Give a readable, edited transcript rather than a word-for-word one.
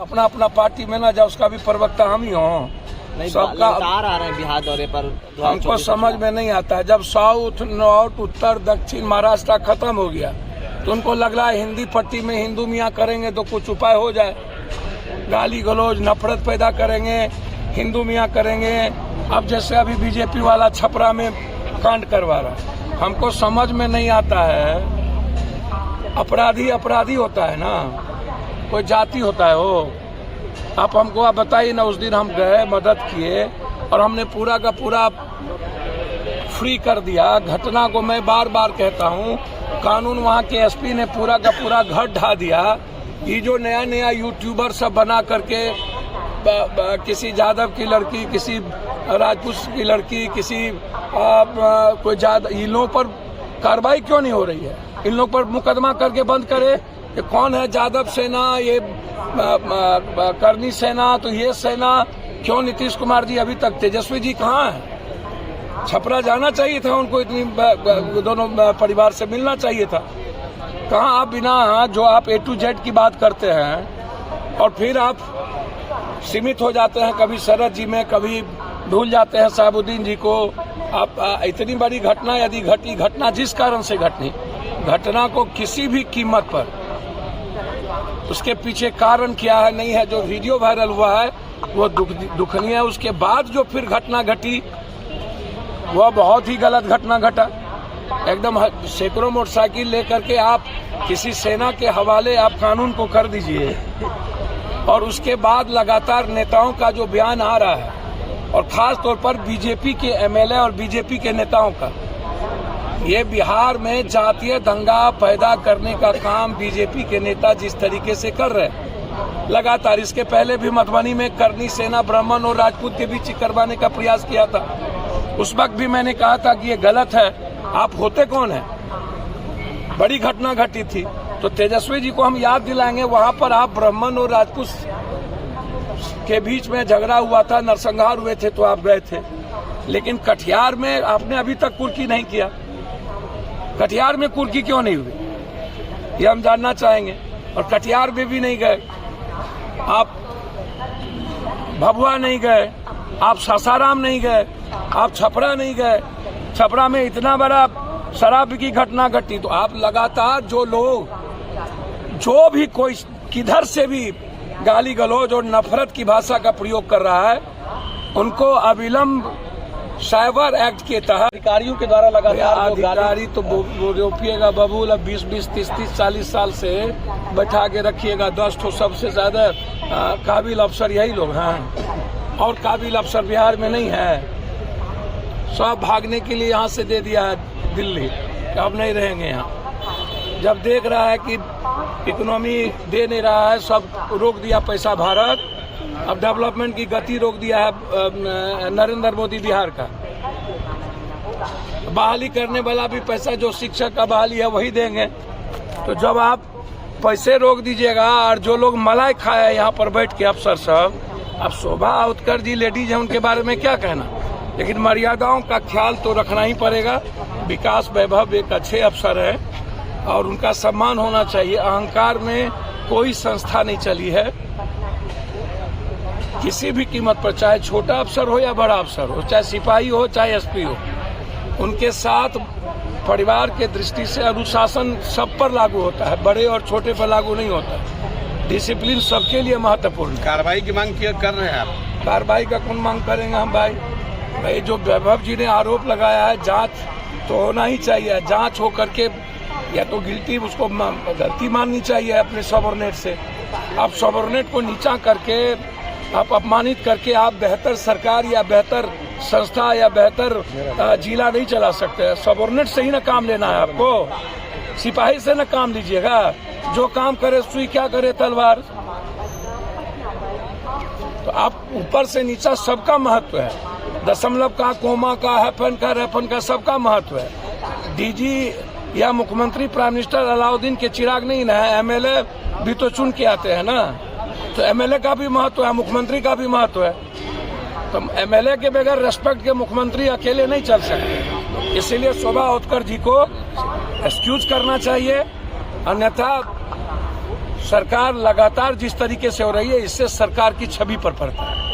अपना अपना पार्टी में ना जाए, उसका भी प्रवक्ता हम ही हों। सबका आ रहे हैं बिहार दौरे पर, हमको समझ में नहीं आता है। जब साउथ, नॉर्थ, उत्तर, दक्षिण, महाराष्ट्र खत्म हो गया तो उनको लग रहा है हिंदी पट्टी में हिंदू मियाँ करेंगे तो कुछ उपाय हो जाए। गाली गलौज, नफरत पैदा करेंगे, हिंदू मियाँ करेंगे। अब जैसे अभी बीजेपी वाला छपरा में कांड करवा रहा, हमको समझ में नहीं आता है। अपराधी अपराधी होता है ना, कोई जाति होता है वो। आप हमको आप बताइए ना, उस दिन हम गए, मदद किए और हमने पूरा का पूरा फ्री कर दिया। घटना को मैं बार बार कहता हूँ, कानून वहाँ के एसपी ने पूरा का पूरा घर ढा दिया। ये जो नया नया यूट्यूबर सब बना करके किसी यादव की लड़की, किसी राजपूत की लड़की, किसी कोई इन लोगों पर कार्रवाई क्यों नहीं हो रही है? इन लोगों पर मुकदमा करके बंद करे कि कौन है यादव सेना, ये करनी सेना, तो ये सेना क्यों? नीतीश कुमार जी अभी तक, तेजस्वी जी कहाँ है? छपरा जाना चाहिए था उनको, इतनी दोनों परिवार से मिलना चाहिए था। कहाँ आप बिना जो आप A to Z की बात करते हैं और फिर आप सीमित हो जाते हैं, कभी शरद जी में, कभी भूल जाते हैं साहबुद्दीन जी को। आप इतनी बड़ी घटना यदि घटी, घटना जिस कारण से घटनी, घटना को किसी भी कीमत पर उसके पीछे कारण क्या है नहीं है, जो वीडियो वायरल हुआ है वो दुखनीय है। उसके बाद जो फिर घटना घटी वह बहुत ही गलत घटना घटा। एकदम सैकड़ों मोटरसाइकिल लेकर के आप किसी सेना के हवाले आप कानून को कर दीजिए। और उसके बाद लगातार नेताओं का जो बयान आ रहा है और खास तौर पर बीजेपी के MLA और बीजेपी के नेताओं का, ये बिहार में जातीय दंगा पैदा करने का काम बीजेपी के नेता जिस तरीके से कर रहे हैं लगातार। इसके पहले भी मधुबनी में करनी सेना, ब्राह्मण और राजपूत के बीच करवाने का प्रयास किया था। उस वक्त भी मैंने कहा था कि ये गलत है। आप होते कौन है? बड़ी घटना घटी थी तो तेजस्वी जी को हम याद दिलाएंगे, वहां पर आप ब्राह्मण और राजपूत के बीच में झगड़ा हुआ था, नरसंहार हुए थे तो आप गए थे। लेकिन कटिहार में आपने अभी तक कुर्की नहीं किया। कटिहार में कुर्की क्यों नहीं हुई, ये हम जानना चाहेंगे। और कटिहार में भी नहीं गए आप, भभुआ नहीं गए आप, सासाराम नहीं गए आप, छपरा नहीं गए। छपरा में इतना बड़ा शराब की घटना घटी तो आप लगातार जो लोग, जो भी कोई किधर से भी गाली गलौज और नफरत की भाषा का प्रयोग कर रहा है, उनको अविलंब साइबर एक्ट के तहत अधिकारियों के द्वारा लगातार अधिकारी तो रोपिएगा बबूल। अब 20-20, 30-30, 40 साल से बैठा के रखिएगा। 10 ठो सबसे ज्यादा काबिल अफसर यही लोग हैं और काबिल अफसर बिहार में नहीं है। सब भागने के लिए यहाँ से दे दिया है दिल्ली, अब नहीं रहेंगे यहाँ। जब देख रहा है कि इकोनॉमी दे नहीं रहा है, सब रोक दिया पैसा भारत, अब डेवलपमेंट की गति रोक दिया है नरेंद्र मोदी बिहार का। बहाली करने वाला भी पैसा जो शिक्षक का बहाली है वही देंगे। तो जब आप पैसे रोक दीजिएगा और जो लोग मलाई खाए यहाँ पर बैठ के अफसर सब, अब शोभा उत्कर जी लेडीज है, उनके बारे में क्या कहना, लेकिन मर्यादाओं का ख्याल तो रखना ही पड़ेगा। विकास वैभव एक अच्छे अफसर है और उनका सम्मान होना चाहिए। अहंकार में कोई संस्था नहीं चली है किसी भी कीमत पर, चाहे छोटा अफसर हो या बड़ा अफसर हो, चाहे सिपाही हो चाहे SP हो। उनके साथ परिवार के दृष्टि से अनुशासन सब पर लागू होता है, बड़े और छोटे पर लागू नहीं होता। डिसिप्लिन सबके लिए महत्वपूर्ण। कार्रवाई की मांग कर रहे हैं आप? कार्रवाई का कौन मांग करेंगे हम भाई जो वैभव जी ने आरोप लगाया है, जांच तो होना ही चाहिए। जांच हो करके या तो गिल्टी, उसको गलती माननी चाहिए अपने सबऑर्डिनेट से। आप सबऑर्डिनेट को नीचा करके, आप अपमानित करके आप बेहतर सरकार या बेहतर संस्था या बेहतर जिला नहीं चला सकते। सबऑर्डिनेट से ही ना काम लेना है आपको, सिपाही से ना काम लीजिएगा। जो काम करे सुई, क्या करे तलवार। तो आप ऊपर से नीचा सबका महत्व है, दशमलव का, कोमा का, हैफन का, रेफन का, सबका महत्व है। DG या मुख्यमंत्री प्राइम मिनिस्टर अलाउद्दीन के चिराग नहीं ना है। MLA भी तो चुन के आते हैं ना, तो MLA का भी महत्व है, मुख्यमंत्री का भी महत्व है। तो MLA के बगैर रेस्पेक्ट के मुख्यमंत्री अकेले नहीं चल सकते। इसीलिए शोभा उत्कर जी को एक्सक्यूज करना चाहिए, अन्यथा सरकार लगातार जिस तरीके से हो रही है, इससे सरकार की छवि पर पड़ता है।